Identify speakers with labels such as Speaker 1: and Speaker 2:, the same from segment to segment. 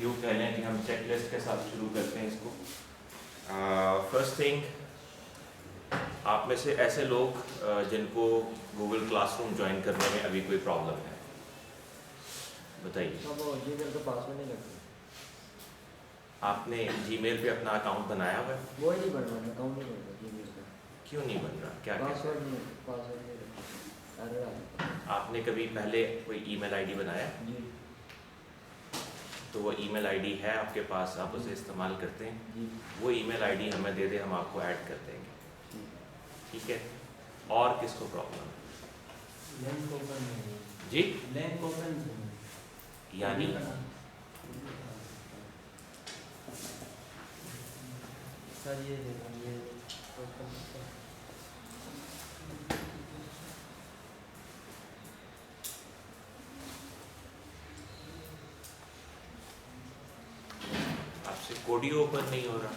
Speaker 1: यूँ कह लें कि हम चेक लिस्ट के साथ शुरू करते हैं इसको। फर्स्ट थिंग, आप में से ऐसे लोग जिनको गूगल क्लासरूम ज्वाइन करने में अभी कोई प्रॉब्लम है, बताइए।
Speaker 2: जीमेल का पासवर्ड नहीं लगता।
Speaker 1: आपने जीमेल पे अपना अकाउंट बनाया हुआ है?
Speaker 2: वो ही नहीं बन रहा, अकाउंट नहीं बन रहा जीमेल का।
Speaker 1: क्यों नहीं बन रहा, क्या
Speaker 2: पासवर्ड नहीं, पासवर्ड नहीं लगता, एरर आ जाता है।
Speaker 1: आपने कभी पहले कोई ईमेल आईडी बनाया?
Speaker 2: जी
Speaker 1: तो वो ईमेल आईडी है आपके पास, आप उसे इस्तेमाल करते हैं?
Speaker 2: जी
Speaker 1: वो ईमेल आईडी हमें दे दे, हम आपको ऐड कर देंगे,
Speaker 2: जी।
Speaker 1: ठीक है। और किसको प्रॉब्लम है?
Speaker 3: लिंक ओपन नहीं है।
Speaker 1: जी,
Speaker 3: लिंक ओपन नहीं है।
Speaker 1: यानी
Speaker 3: सर ये देखो, ये ओपन
Speaker 1: आपसे कोड ही ओपन नहीं हो रहा।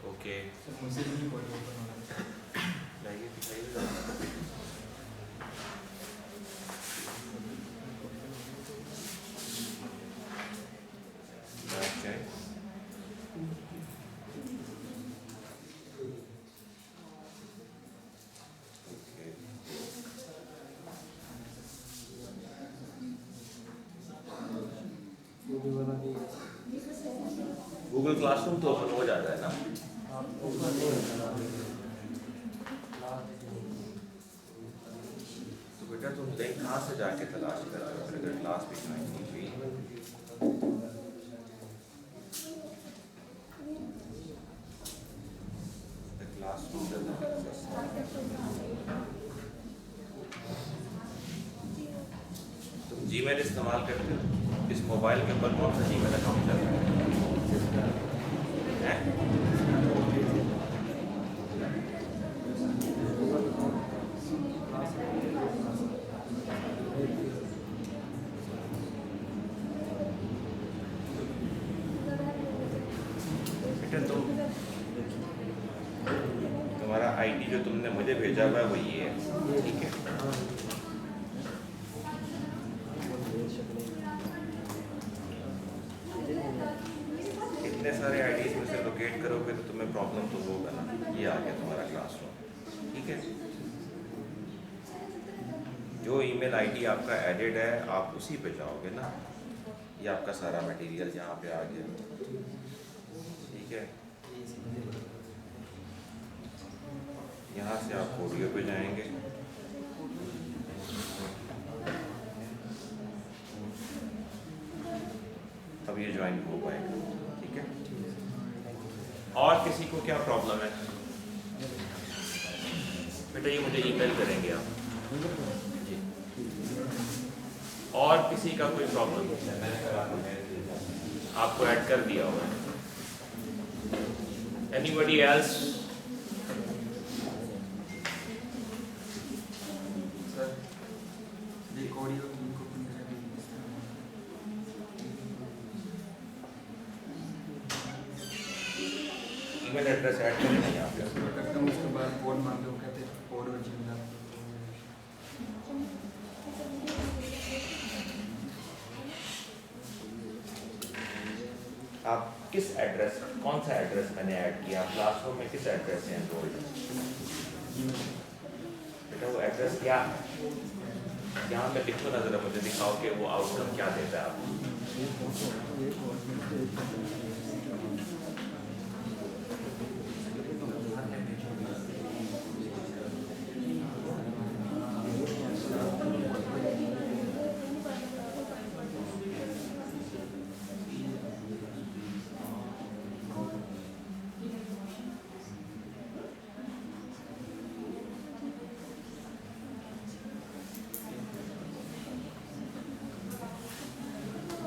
Speaker 1: ओके,
Speaker 3: सर मुझसे भी कोड ओपन हो रहा है।
Speaker 1: लाइए दिखाइए जरा। Okay. गूगल क्लासरूम तो ओपन हो जाता है ना?
Speaker 3: ओपन नहीं होता।
Speaker 1: तो बेटा तुम कहीं कहाँ से जाके तलाश कर रहे हो फिर अगर क्लास भी ज्वाइन नहीं हुई? The classroom does not exist. तुम जीमेल इस्तेमाल करते हो? इस मोबाइल के ऊपर कौन सा जीमेल अकाउंट चल रहा है? बेटा तुम्हारा आईडी जो तुमने मुझे भेजा हुआ है वो ये है, ठीक है। इतने सारे आईडीज में से लोकेट करोगे तो तुम्हें प्रॉब्लम तो होगा ना। ये आ गया तुम्हारा क्लासरूम, ठीक है। जो ईमेल आईडी आपका एडेड है आप उसी पे जाओगे ना। ये आपका सारा मटेरियल यहाँ पे आ गया, ठीक है। यहाँ से आप ऑडियो पे जाएंगे, अब ये ज्वाइन हो पाएगा, ठीक है। और किसी को क्या प्रॉब्लम है? बेटा ये मुझे ईमेल करेंगे आप जी। और किसी का कोई प्रॉब्लम? आपको ऐड कर दिया होगा। Anybody else?
Speaker 3: सर देख ऑडियो लिंक ओपन करें।
Speaker 1: ईमेल एड्रेस ऐड करें नहीं आप?
Speaker 3: करता हूँ, उसके बाद कोड मांगे, वो कहते हैं कोड और जिंदा।
Speaker 1: आप किस एड्रेस, कौन सा एड्रेस मैंने ऐड किया? क्लासरूम में किस एड्रेस से एनरोल्ड? बेटा वो एड्रेस क्या है? यहाँ पे लिखो ना जरा, मुझे दिखाओ कि वो आउटकम क्या देता है आपको।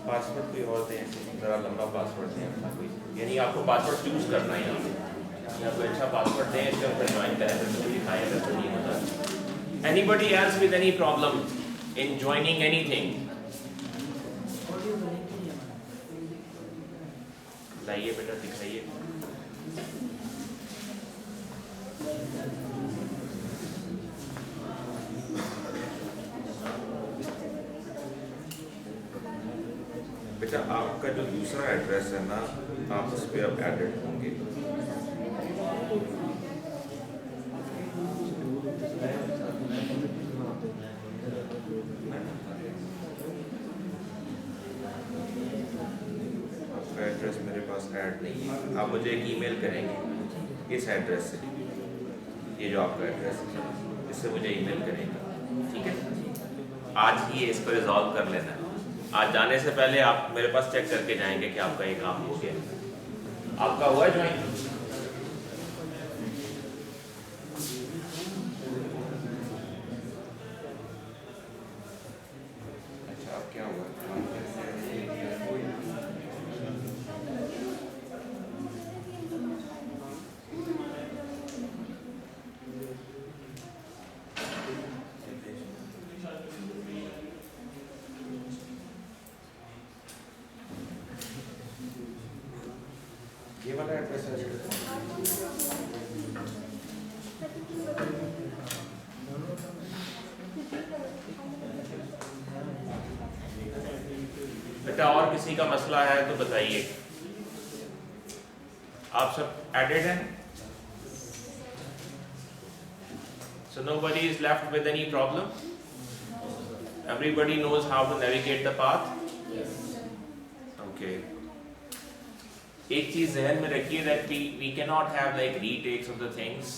Speaker 1: पासवर्ड कोई और दें, ज़रा लंबा पासवर्ड दें अपना कोई, यानी आपको पासवर्ड चूज करना है या कोई अच्छा पासवर्ड दें, इसके ऊपर ज्वाइन करें तो मुझे दिखाएं अगर तो नहीं होता। Anybody else with any problem in joining anything? लाइए बेटा दिखाइए। बेटा आपका जो दूसरा एड्रेस है ना, आप उस पर अब एडिट होंगे। आपका एड्रेस मेरे पास ऐड नहीं है, आप मुझे एक ईमेल करेंगे इस एड्रेस से, ये जो आपका एड्रेस है इससे मुझे ईमेल करेंगे, ठीक है। आज ही इसको रिजॉल्व कर लेना है। आज जाने से पहले आप मेरे पास चेक करके जाएंगे कि आपका ये काम हो गया। आपका हुआ ज्वाइन? अच्छा, अब क्या हुआ? ये वाला एड्रेस है। बेटा और किसी का मसला है तो बताइए। आप सब एडेड हैं? So nobody is left with any problem? Everybody knows how to navigate the path? Okay. एक चीज जहन में रखिए that we cannot have like retakes of the things.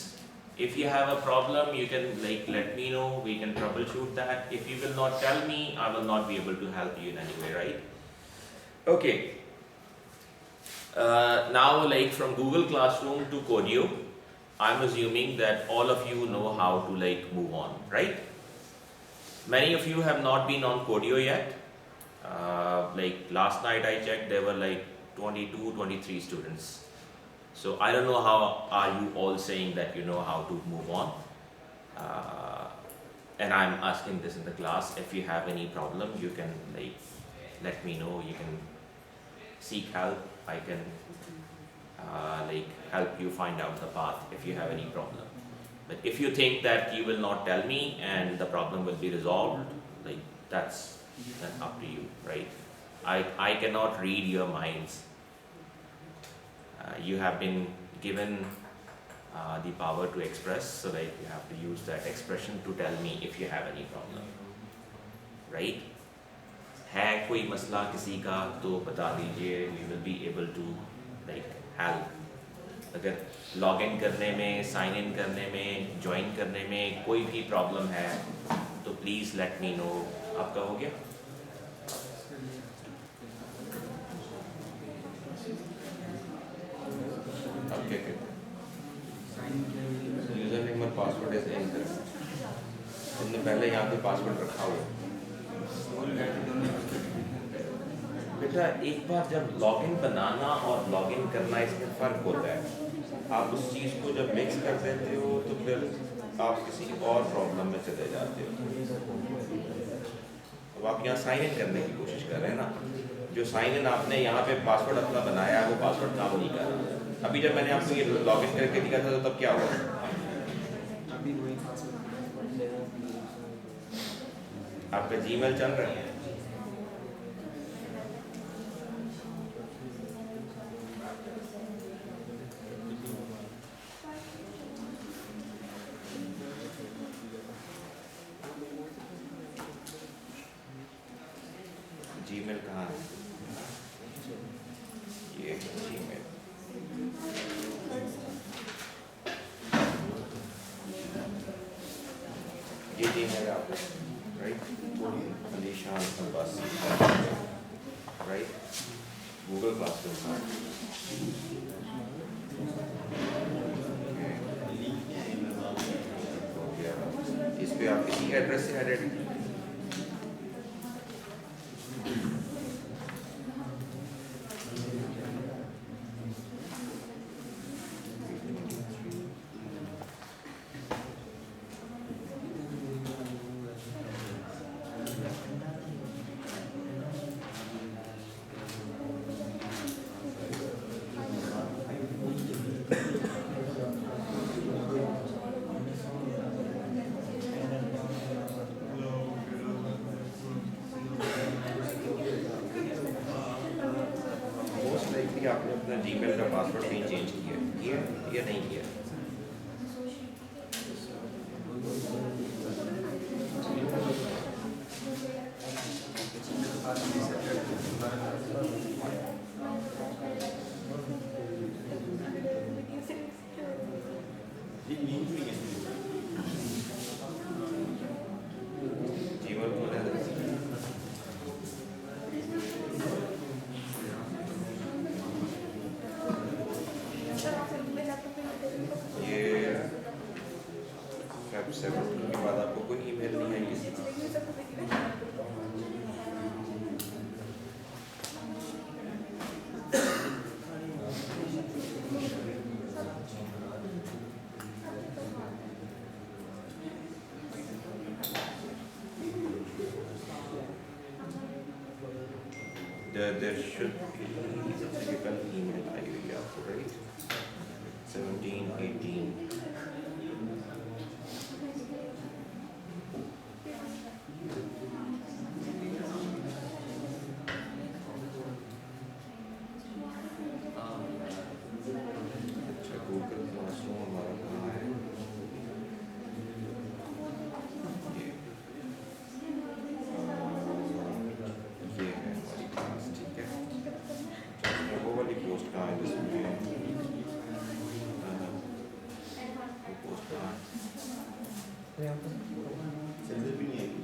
Speaker 1: If you have a problem, you can like let me know. We can troubleshoot that. If you will not tell me, I will not be able to help you in any way, right? Okay. Now, like from Google Classroom to Codio, I'm assuming that all of you know how to like move on, right? Many of you have not been on Codio yet. Like last night I checked, there were like 22, 23 students. So I don't know how are you all saying that you know how to move on. And I'm asking this in the class. If you have any problem, you can like let me know. You can seek help. I can like help you find out the path if you have any problem. But if you think that you will not tell me and the problem will be resolved, like that's up to you, right? I cannot read your minds. You have been given the power to express, so like you have to use that expression to tell me if you have any problem, right? है कोई मसला किसी का तो बता दीजिए, we will be able to like help. अगर log in करने में, साइन इन करने में, ज्वाइन करने में कोई भी प्रॉब्लम है तो प्लीज़ लेट मी नो। आपका हो गया? अब क्या कहते हैं? यूज़र नेम और पासवर्ड ऐसे इनकरेक्ट। तुमने पहले यहाँ पे पासवर्ड रखा हुआ है। बेटा एक बार जब लॉगिन बनाना और लॉगिन करना इसमें फ़र्क होता है। आप उस चीज़ को जब मिक्स कर देते हो तो फिर आप किसी और प्रॉब्लम में चले जाते हो। अब आप यहाँ साइन इन करने की कोशिश कर रहे हैं ना, जो साइन इन आपने यहाँ पे पासवर्ड अपना बनाया वो पासवर्ड काम नहीं कर रहा। अभी जब मैंने आपको ये लॉगिन करके दिखा था तो तब क्या हुआ? आपका जीमेल चल रहा है? जीमेल कहाँ है? ये जीमेल। ये जीमेल है आपका, राइट? अलीशान अब्बासी, राइट? Google classroom. इस पे आप किसी एड्रेस से एडिट आपने अपना जीमेल का पासवर्ड कहीं चेंज किया या नहीं किया? जीवन को ये Feb 7 के बाद आपको कोई ईमेल नहीं आएगी। There should be an email ID आपको, right? 17, 18. अच्छा, Google Classroom हमारा कहाँ है? ये है हमारी क्लास, ठीक है। वो वाली पोस्ट कहाँ है जिसमें वो पोस्ट कहाँ है? सेंडर भी नहीं आएगी।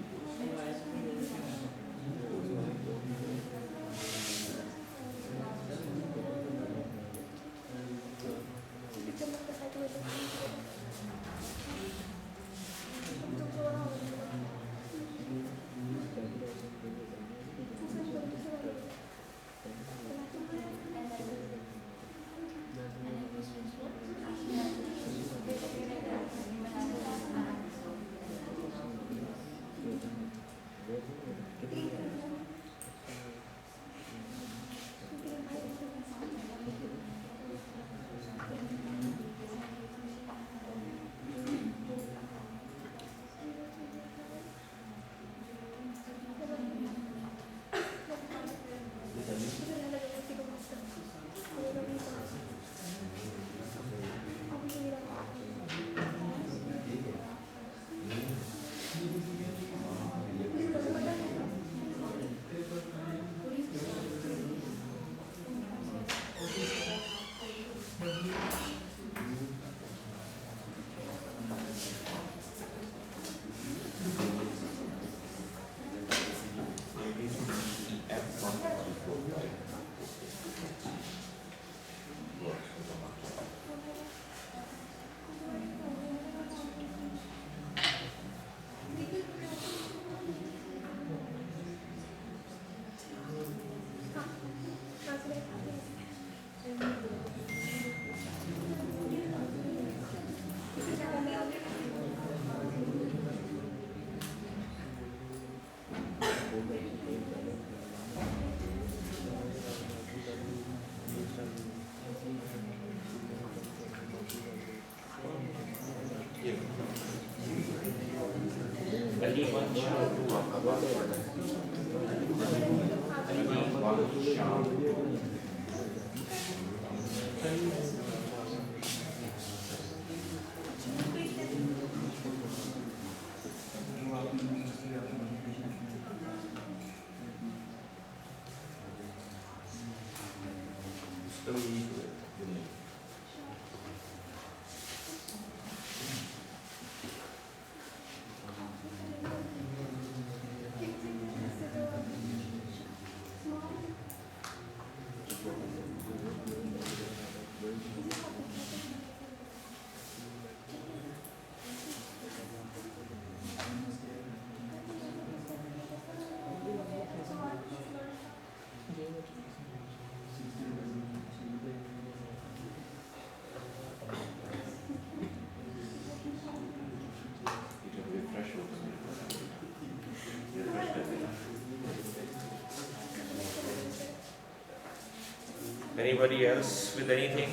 Speaker 1: Anybody else with anything?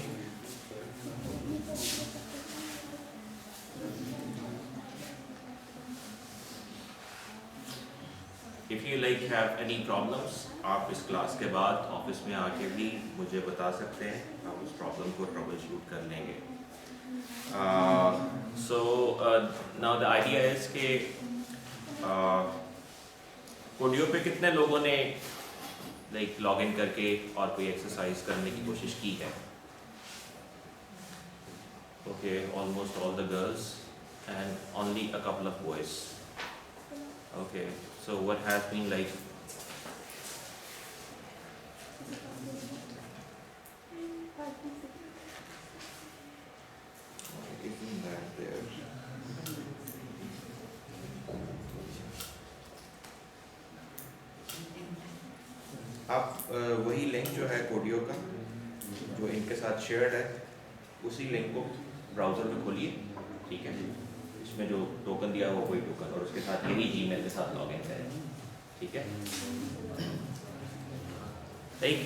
Speaker 1: If you like have any problems, आप इस क्लास के बाद ऑफिस में आके भी मुझे बता सकते हैं, आप उस प्रॉब्लम को ट्रबल शूट कर लेंगे। So now the idea is कि कोडियो पे कितने लोगों ने लाइक लॉग इन करके और कोई एक्सरसाइज करने की कोशिश की है? Okay, almost all the girls and only a couple of boys. Okay, so what has been like? Isn't that there? आप वही लिंक जो है कोडियो का जो इनके साथ शेयर्ड है, उसी लिंक को ब्राउज़र में खोलिए, ठीक है? इसमें जो टोकन दिया हुआ वही टोकन, और उसके साथ यही जीमेल के साथ लॉगिन करें, ठीक है? Like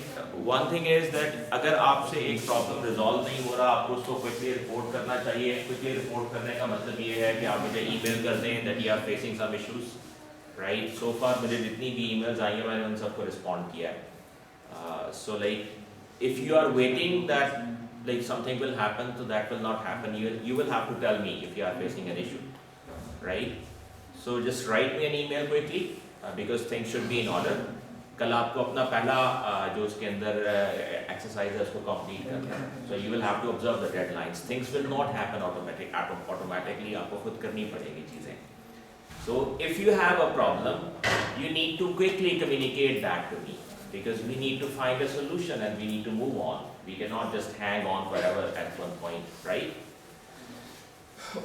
Speaker 1: one thing is that अगर आपसे एक प्रॉब्लम रिजॉल्व नहीं हो रहा, आपको उसको क्विकली रिपोर्ट करना चाहिए। क्विकली रिपोर्ट करने का मतलब ये है कि आप मुझे ईमेल कर दें that you are facing some issues, right? So far मुझे जितनी भी ईमेल्स आई हैं मैंने उन सबको रिस्पॉन्ड किया है। So like if you are waiting that like something will happen, so that will not happen. You will have to tell me if you are facing an issue, right? So just write me an email quickly because things should be in order. कल आपको अपना पहला जो उसके अंदर exercise है उसको complete करना है, so you will have to observe the deadlines. Things will not happen automatically. आपको खुद करनी पड़ेगी चीजें. So if you have a problem, you need to quickly communicate that to me because we need to find a solution and we need to move on. We cannot just hang on forever at one point, right?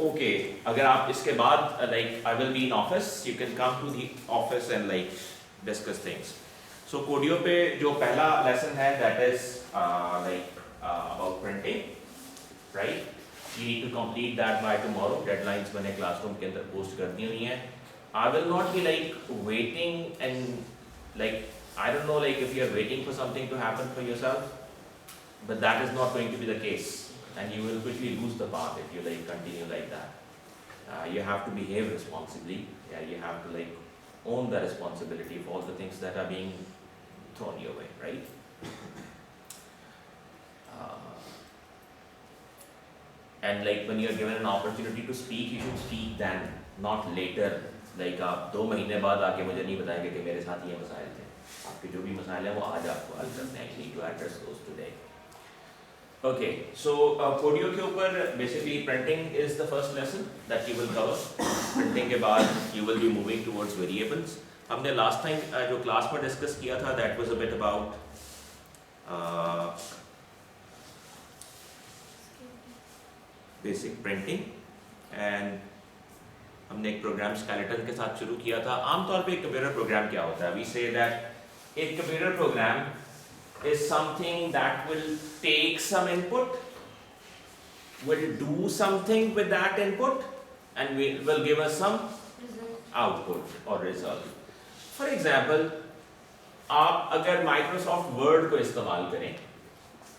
Speaker 1: Okay, अगर आप इसके बाद like I will be in office, you can come to the office and like discuss things. So कोडियो पे जो पहला lesson है that is about printing, right? You need to complete that by tomorrow. Deadlines मैंने classroom के अंदर post कर दी हुई हैं. I will not be like waiting and like I don't know like if you are waiting for something to happen for yourself. But that is not going to be the case, and you will quickly lose the path if you like continue like that. You have to behave responsibly. Yeah, you have to like own the responsibility for all the things that are being thrown your way, right? And like when you are given an opportunity to speak, you should speak then, not later. Like आप 2 महीने बाद आके मुझे नहीं बताएंगे कि मेरे साथ ये मसाइल थे। आपके जो भी मसाइल हैं वो आज आपको हल करने हैं। You need to address those today. Okay, so कोडियो के ऊपर basically printing is the first lesson that you will cover. Printing के बाद you will be moving towards variables. हमने last time जो क्लास में डिस्कस किया था that was a bit about basic printing and हमने एक प्रोग्राम स्केलेटन के साथ शुरू किया था। आमतौर पे एक कंप्यूटर प्रोग्राम क्या होता है? We say that एक computer program is something that will take some input, will do something with that input, and will give us some output or result. For example, आप अगर Microsoft Word को इस्तेमाल करें,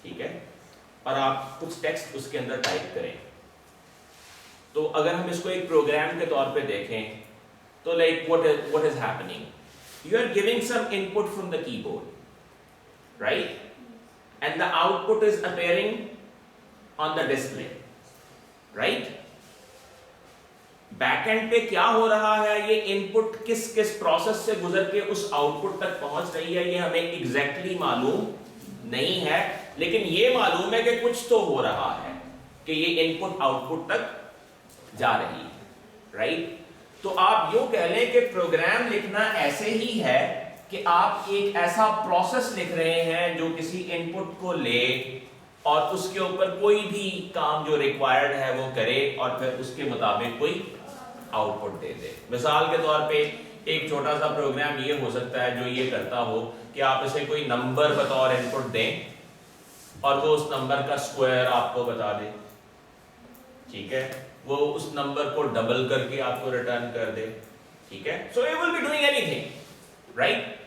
Speaker 1: ठीक है, और आप कुछ टेक्स्ट उसके अंदर टाइप करें, तो अगर हम इसको एक प्रोग्राम के तौर पे देखें, तो like what is happening? You are giving some input from the keyboard. Right? And the output is appearing on the display. Right? Backend पे क्या हो रहा है, ये इनपुट किस किस प्रोसेस से गुजर के उस आउटपुट तक पहुंच रही है, ये हमें एग्जैक्टली मालूम नहीं है, लेकिन ये मालूम है कि कुछ तो हो रहा है, कि ये इनपुट आउटपुट तक जा रही है, राइट? तो आप यूं कह लें कि प्रोग्राम लिखना ऐसे ही है कि आप एक ऐसा प्रोसेस लिख रहे हैं जो किसी इनपुट को ले और उसके ऊपर कोई भी काम जो रिक्वायर्ड है वो करे और फिर उसके मुताबिक कोई आउटपुट दे दे। मिसाल के तौर पे एक छोटा सा प्रोग्राम ये हो सकता है जो ये करता हो कि आप इसे कोई नंबर बतौर इनपुट दें और वो उस नंबर का स्क्वायर आपको बता दे, ठीक है, वो उस नंबर को डबल करके आपको रिटर्न कर दे, ठीक है। So you will be doing anything, right?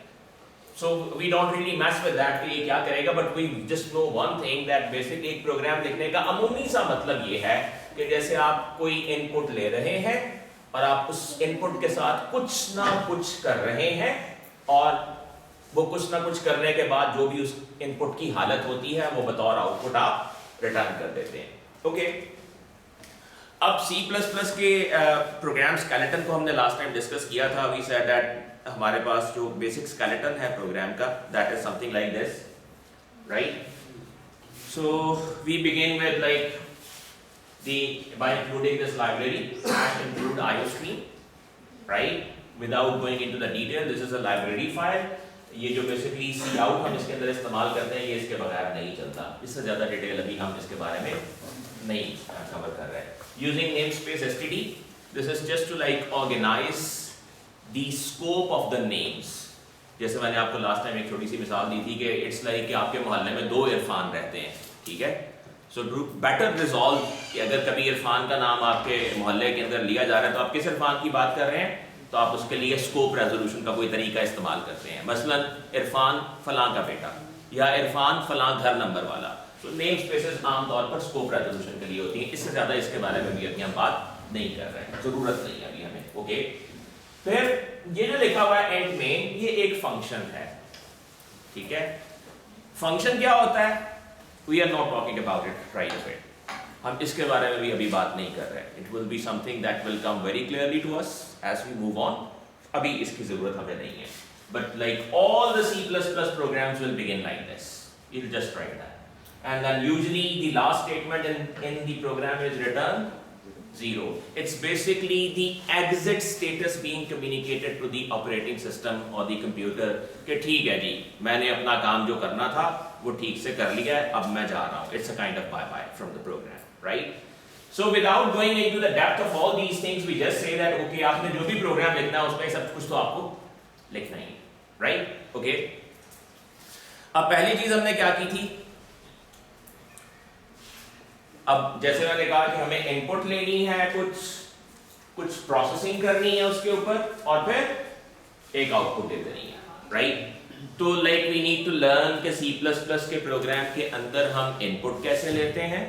Speaker 1: So we don't really mess with that कि ये क्या करेगा, but we just know one thing that basically एक प्रोग्राम लिखने का अमूमी सा मतलब ये है कि जैसे आप कोई इनपुट ले रहे हैं और आप उस इनपुट के साथ कुछ ना कुछ कर रहे हैं, और वो कुछ ना कुछ करने के बाद जो भी उस इनपुट की हालत होती है वो बतौर आउटपुट आप रिटर्न कर देते हैं। ओके, अब C++ के प्रोग्राम स्केलेटन को हमने लास्ट टाइम डिस्कस किया था। वी सेड दैट हमारे पास जो बेसिक स्केलेटन है प्रोग्राम का, that is something like this, right? So we begin with like by including this library and include IOStream, right? Without going into the detail, this is a library file. ये जो basically cout हम इसके अंदर इस्तेमाल करते हैं, ये इसके बगैर नहीं चलता। इससे ज़्यादा डिटेल अभी हम इसके बारे में नहीं कवर कर रहे हैं। Using namespace std, this is just to like organize the scope of the names. जैसे मैंने आपको लास्ट टाइम एक छोटी सी मिसाल दी थी कि इट्स लाइक कि आपके मोहल्ले में 2 इरफान रहते हैं, ठीक है? सो टू बेटर रिजॉल्व कि अगर कभी इरफान का नाम आपके मोहल्ले के अंदर लिया जा रहा है तो आप किस इरफान की बात कर रहे हैं, तो आप उसके लिए स्कोप रेजोल्यूशन का कोई तरीका इस्तेमाल करते हैं। मसलन इरफान फलां का बेटा या इरफान फलां घर नंबर वाला। तो नेम स्पेसेस आमतौर पर स्कोप रेजोल्यूशन के लिए होती हैं। इससे ज़्यादा इसके बारे में भी अभी हम बात नहीं कर रहे हैं, ज़रूरत नहीं है अभी हमें। ओके, फिर ये जो लिखा हुआ है एंड में, ये एक फंक्शन है, ठीक है? फंक्शन क्या होता है? We are not talking about it right away. हम इसके बारे में भी अभी बात नहीं कर रहे हैं। It will be something that will come very clearly to us as we move on. अभी इसकी ज़रूरत हमें नहीं है। But like all the C++ programs will begin like this. You'll just write that. And then usually the last statement in the program is return 0. It's basically the exit status being communicated to the operating system or the computer कि ठीक है जी, मैंने अपना काम जो करना था वो ठीक से कर लिया है, अब मैं जा रहा हूँ। It's a kind of bye-bye from the program, right? So without going into the depth of all these things, we just say that okay, आपने जो भी प्रोग्राम लिखना है उसमें सब कुछ तो आपको लिखना ही है, right? Okay? अब पहली चीज हमने क्या की थी? अब जैसे मैंने कहा कि हमें इनपुट लेनी है, कुछ प्रोसेसिंग करनी है उसके ऊपर, और फिर एक आउटपुट दे देनी है, राइट? तो like we need to learn कि C++ के प्रोग्राम के अंदर हम इनपुट कैसे लेते हैं,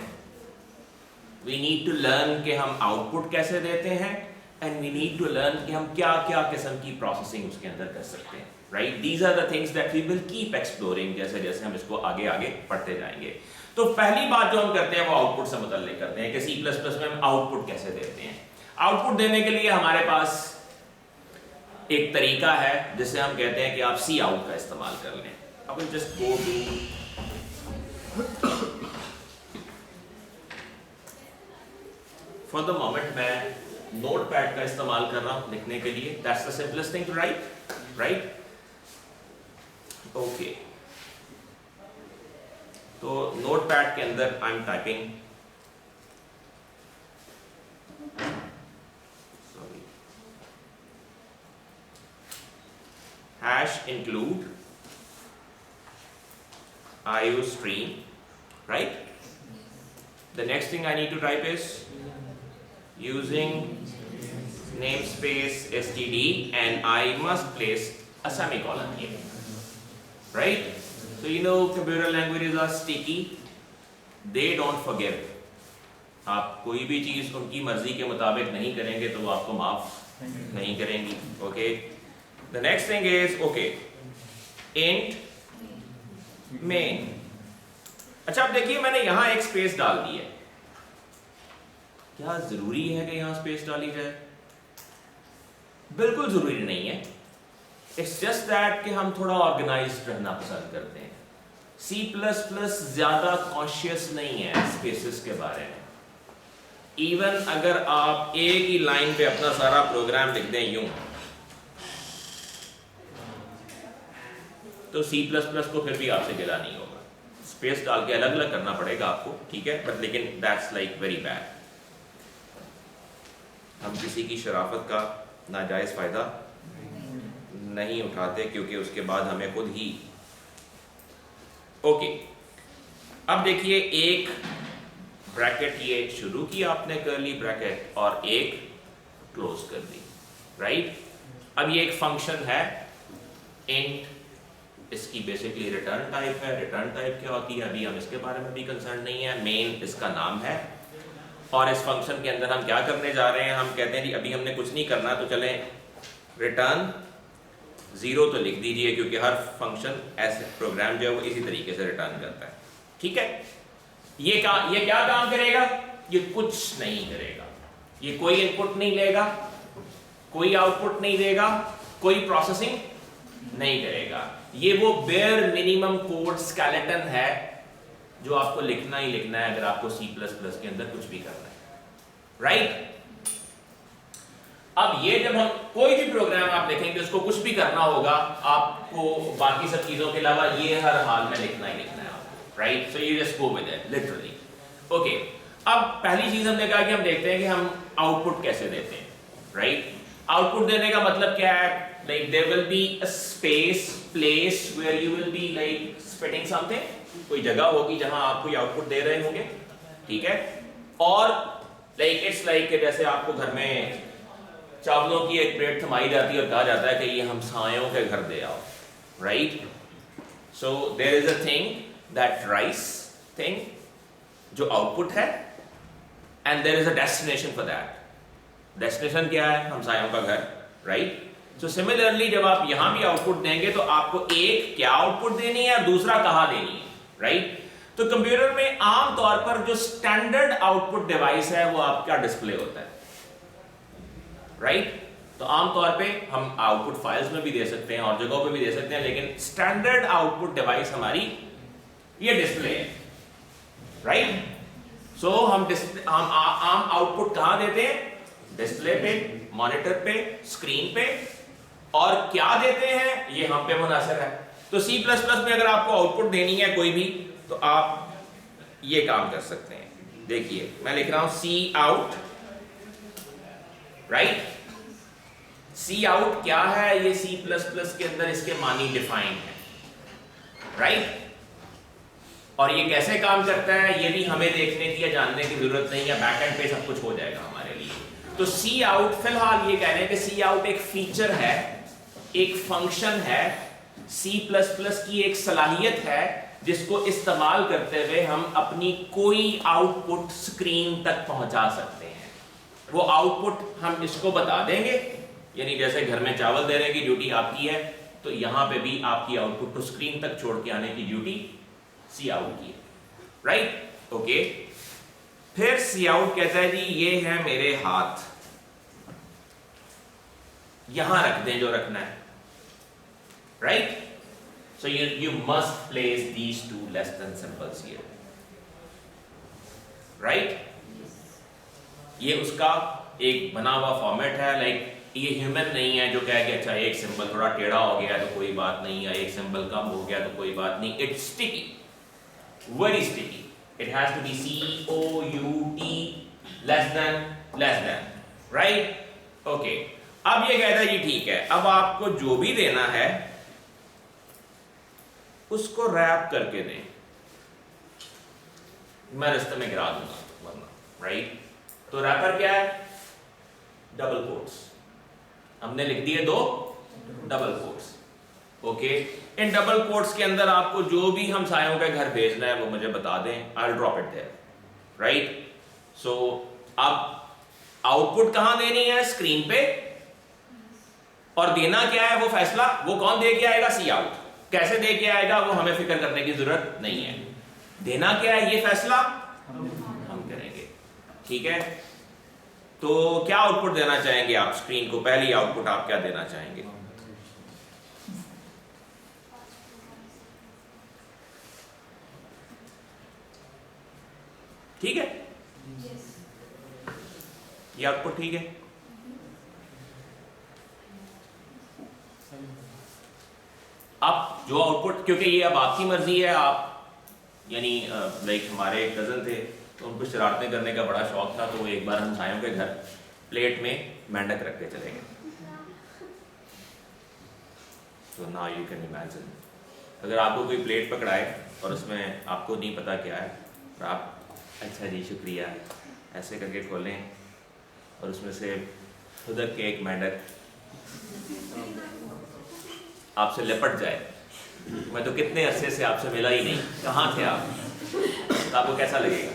Speaker 1: वी नीड टू लर्न कि हम आउटपुट कैसे देते हैं, and we need to learn कि हम क्या क्या किस्म की प्रोसेसिंग उसके अंदर कर सकते हैं, right? These are the things that we will keep exploring जैसे जैसे हम इसको आगे आगे पढ़ते जाएंगे। तो पहली बात जो हम करते हैं वो आउटपुट से मुतल्लिक करते हैं कि C++ में हम आउटपुट कैसे देते हैं। आउटपुट देने के लिए हमारे पास एक तरीका है जिसे हम कहते हैं कि आप cout का इस्तेमाल कर लें। अब just go to, for the moment मैं नोटपैड का इस्तेमाल कर रहा हूं लिखने के लिए। That's the simplest thing to write, right? Okay, तो नोटपैड के अंदर I am typing, hash include IOStream, right? The next thing I need to type is using namespace std, and I must place a semicolon here, right? So you know computer languages are sticky, they don't forgive. आप कोई भी चीज उनकी मर्जी के मुताबिक नहीं करेंगे तो वो आपको माफ नहीं करेंगी। Okay, the next thing is okay, int main। अच्छा, अब देखिए मैंने यहां एक स्पेस डाल दी है। क्या जरूरी है कि यहां स्पेस डाली जाए? बिल्कुल जरूरी नहीं है। इट्स जस्ट दैट कि हम थोड़ा ऑर्गेनाइज्ड रहना पसंद करते हैं। C++ ज्यादा कॉन्शियस नहीं है स्पेसेस के बारे में। इवन अगर आप एक ही लाइन पे अपना सारा प्रोग्राम लिख दें यूं, तो C++ को फिर भी आपसे गिला नहीं होगा। स्पेस डाल के अलग अलग करना पड़ेगा आपको, ठीक है? बट लेकिन दैट्स लाइक वेरी बैड। हम किसी की शराफत का नाजायज फायदा नहीं उठाते क्योंकि उसके बाद हमें खुद ही। ओके, अब देखिए एक ब्रैकेट ये शुरू की आपने कर्ली ब्रैकेट और एक क्लोज कर दी, राइट? अब ये एक फंक्शन है int, इसकी बेसिकली रिटर्न टाइप है। रिटर्न टाइप क्या होती है अभी हम इसके बारे में भी कंसर्न नहीं है। मेन इसका नाम है और इस फंक्शन के अंदर हम क्या करने जा रहे हैं, हम कहते हैं जी अभी हमने कुछ नहीं करना, तो चलें रिटर्न 0 तो लिख दीजिए, क्योंकि हर फंक्शन ऐसे प्रोग्राम जो है वो इसी तरीके से रिटर्न करता है। ठीक है, ये क्या काम करेगा, ये कुछ नहीं करेगा, ये कोई इनपुट नहीं लेगा, कोई आउटपुट नहीं देगा, कोई प्रोसेसिंग नहीं करेगा। ये वो बेयर मिनिमम कोड स्केलेटन है जो आपको लिखना ही लिखना है अगर आपको C++ के अंदर कुछ भी करना है, राइट? अब ये जब हम कोई भी प्रोग्राम आप लिखेंगे उसको कुछ भी करना होगा, आपको बाकी सब चीजों के अलावा ये हर हाल में लिखना ही लिखना है आपको, right? So you just go with it literally. Okay, अब पहली चीज हमने कहा कि हम देखते हैं कि हम आउटपुट कैसे देते हैं, राइट? आउटपुट देने का मतलब क्या है? Like there will be a space place where you will be like spitting something, कोई जगह होगी जहां आप कोई आउटपुट दे रहे होंगे, ठीक है? और लाइक इट्स लाइक जैसे आपको घर में चावलों की एक प्लेट थमाई जाती है और कहा जाता है कि ये हम सायों के घर दे आओ, right? So there is a thing, that rice thing जो आउटपुट है, and there is a destination for that. Destination क्या है? हम सायों का घर, राइट? सो सिमिलरली जब आप यहां भी आउटपुट देंगे तो आपको एक क्या आउटपुट देनी है और दूसरा कहां देनी है, राइट? तो कंप्यूटर में आमतौर पर जो स्टैंडर्ड आउटपुट डिवाइस है वो आपका डिस्प्ले होता है, राइट? तो आमतौर पे हम आउटपुट फाइल्स में भी दे सकते हैं और जगहों पे भी दे सकते हैं, लेकिन स्टैंडर्ड आउटपुट डिवाइस हमारी ये डिस्प्ले है, राइट? सो हम आम आउटपुट कहां देते हैं? डिस्प्ले पे, मॉनिटर पे, स्क्रीन पे। और क्या देते हैं ये हम पे मुनासिर है। तो C++ में अगर आपको आउटपुट देनी है कोई भी, तो आप ये काम कर सकते हैं। देखिए मैं लिख रहा हूं C out, right? C out क्या है? ये C++ के अंदर इसके मानी डिफाइंड है, राइट? और ये कैसे काम करता है ये भी हमें देखने की या जानने की जरूरत नहीं है, बैकएंड पे सब कुछ हो जाएगा हमारे लिए। तो C out फिलहाल ये कह रहे हैं कि C out एक फीचर है, एक फंक्शन है, C++ की एक सलाहियत है जिसको इस्तेमाल करते हुए हम अपनी कोई आउटपुट स्क्रीन तक पहुंचा सकते हैं। वो आउटपुट हम इसको बता देंगे, यानी जैसे घर में चावल देने की ड्यूटी आपकी है, तो यहां पे भी आपकी आउटपुट को स्क्रीन तक छोड़ के आने की ड्यूटी C out की है, राइट? ओके, फिर C out कहता है जी ये है मेरे हाथ, यहां रख दें जो रखना है, right? So you must place these two less than symbols here, right? ये उसका एक बना हुआ फॉर्मेट है, लाइक ये ह्यूमन नहीं है जो कहे कि अच्छा एक सिंबल थोड़ा टेढ़ा हो गया तो कोई बात नहीं, या एक सिंबल कम हो गया तो कोई बात नहीं। It's sticky, very sticky, it has to be COUT less than, right? Okay, अब ये कहता है जी ठीक है, अब आपको जो भी देना है उसको रैप करके दें, मैं रास्ते में गिरा दूंगा वरना, राइट? तो रैपर क्या है? डबल कोट्स, हमने लिख दिए 2 double quotes, okay? In double quotes के अंदर आपको जो भी हम सायों के घर भेजना है वो मुझे बता दें, I will drop it there, right? So अब आउटपुट कहां देनी है? स्क्रीन पे। और देना क्या है वो फैसला वो कौन दे के आएगा? C out। कैसे दे के आएगा वो हमें फिक्र करने की जरूरत नहीं है, देना क्या है ये फैसला हम करेंगे, ठीक है? तो क्या आउटपुट देना चाहेंगे आप स्क्रीन को? पहली आउटपुट आप क्या देना चाहेंगे? ठीक है, ये आउटपुट ठीक है। अब जो आउटपुट, क्योंकि ये अब आपकी मर्जी है, आप यानी लाइक हमारे एक कज़न थे तो उनको शरारतें करने का बड़ा शौक था, तो वो एक बार हम सायों के घर प्लेट में मेंढक रख के चले गए। तो नाउ यू कैन इमेजिन, अगर आपको कोई प्लेट पकड़ाए और उसमें आपको नहीं पता क्या है और आप अच्छा जी शुक्रिया ऐसे करके खोलें और उसमें से खुदक के एक मेंढक आपसे लिपट जाए, मैं तो कितने अरसे से आपसे मिला ही नहीं, कहाँ थे आप, तो आपको कैसा लगेगा?